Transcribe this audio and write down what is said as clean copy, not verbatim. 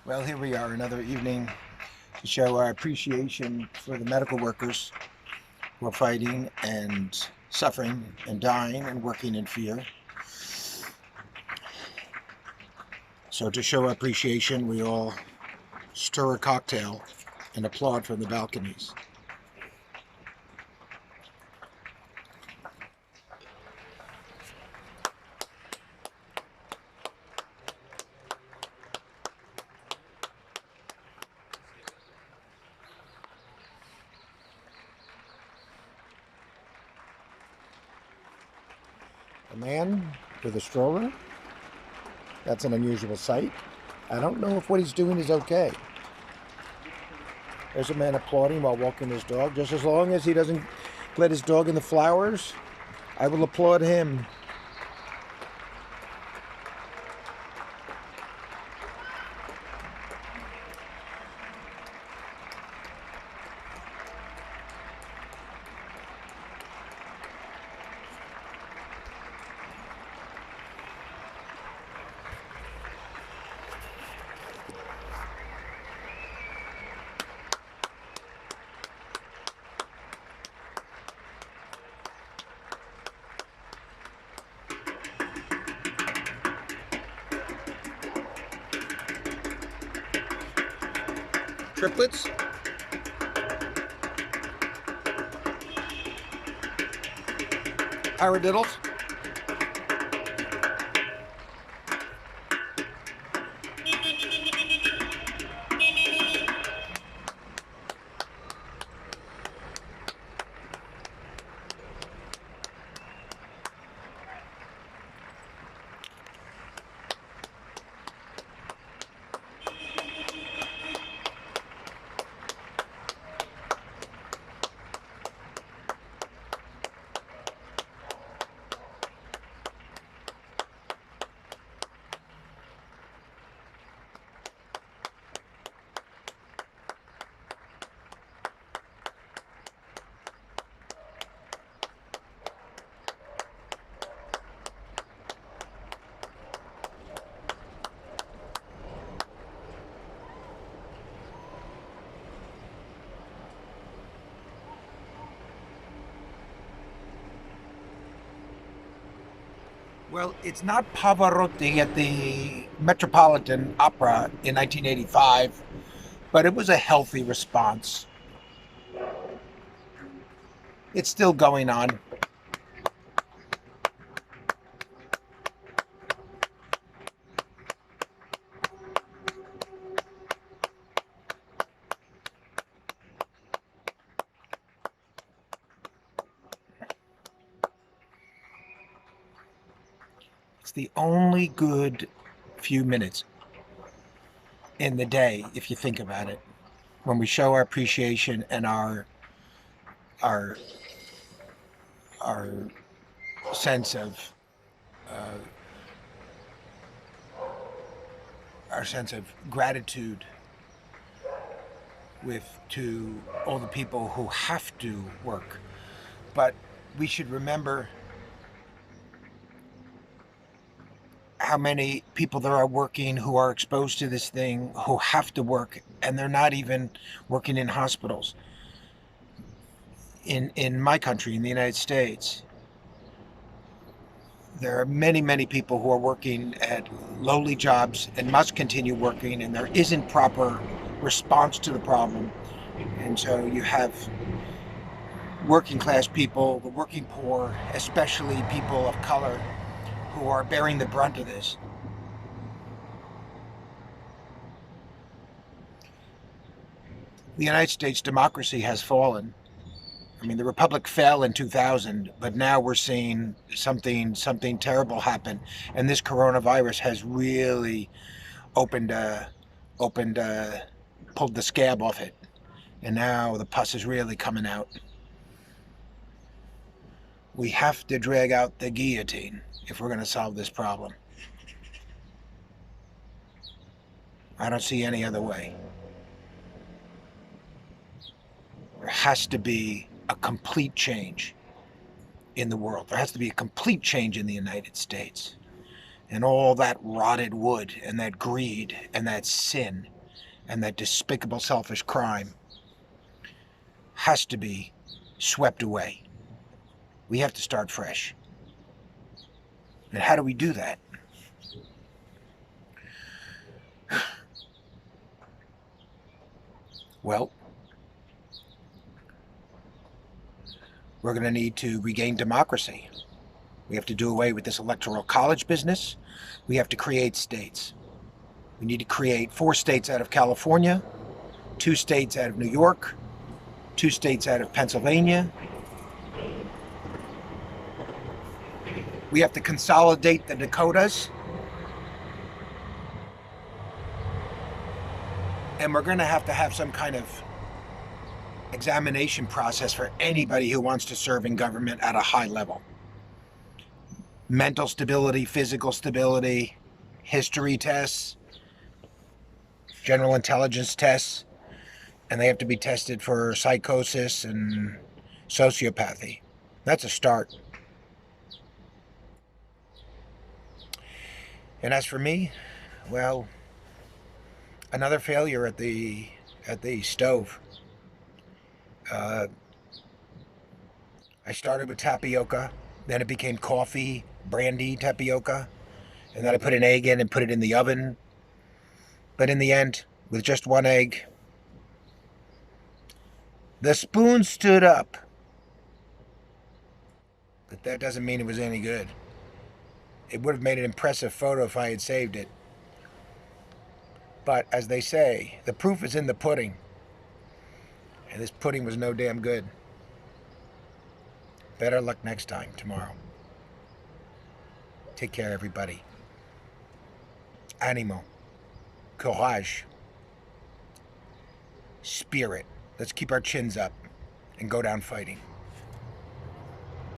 Well, here we are, another evening to show our appreciation for the medical workers who are fighting and suffering and dying and working in fear. So to show appreciation, we all stir a cocktail and applaud from the balconies. A man with a stroller, that's an unusual sight. I don't know if what he's doing is okay. There's a man applauding while walking his dog. Just as long as he doesn't let his dog in the flowers, I will applaud him. Triplets? Paradiddles? Well, it's not Pavarotti at the Metropolitan Opera in 1985, but it was a healthy response. It's still going on. It's the only good few minutes in the day, if you think about it, when we show our appreciation and our our sense of uh, our sense of gratitude with to all the people who have to work. But we should remember how many people there are working who are exposed to this thing, who have to work, and they're not even working in hospitals. In my country, in the United States, there are many people who are working at lowly jobs and must continue working, and there isn't proper response to the problem. And so you have working class people, the working poor, especially people of color, who are bearing the brunt of this. The United States democracy has fallen. I mean, the republic fell in 2000, but now we're seeing something terrible happen, and this coronavirus has really opened opened pulled the scab off it, and now the pus is really coming out. We have to drag out the guillotine if we're going to solve this problem. I don't see any other way. There has to be a complete change in the world. There has to be a complete change in the United States. and all that rotted wood and that greed and that sin and that despicable selfish crime has to be swept away. We have to start fresh. And how do we do that? Well, we're going to need to regain democracy. We have to do away with this electoral college business. We have to create states. We need to create 4 states out of California, 2 states out of New York, 2 states out of Pennsylvania. We have to consolidate the Dakotas. And we're going to have some kind of examination process for anybody who wants to serve in government at a high level. Mental stability, physical stability, history tests, general intelligence tests, and they have to be tested for psychosis and sociopathy. That's a start. And as for me, well, another failure at the stove. I started with tapioca, then it became coffee, brandy tapioca, and then I put an egg in and put it in the oven. But in the end, with just 1 egg, the spoon stood up. But that doesn't mean it was any good. It would have made an impressive photo if I had saved it. But as they say, the proof is in the pudding. And this pudding was no damn good. Better luck next time, tomorrow. Take care, everybody. Animo. Courage. Spirit. Let's keep our chins up and go down fighting.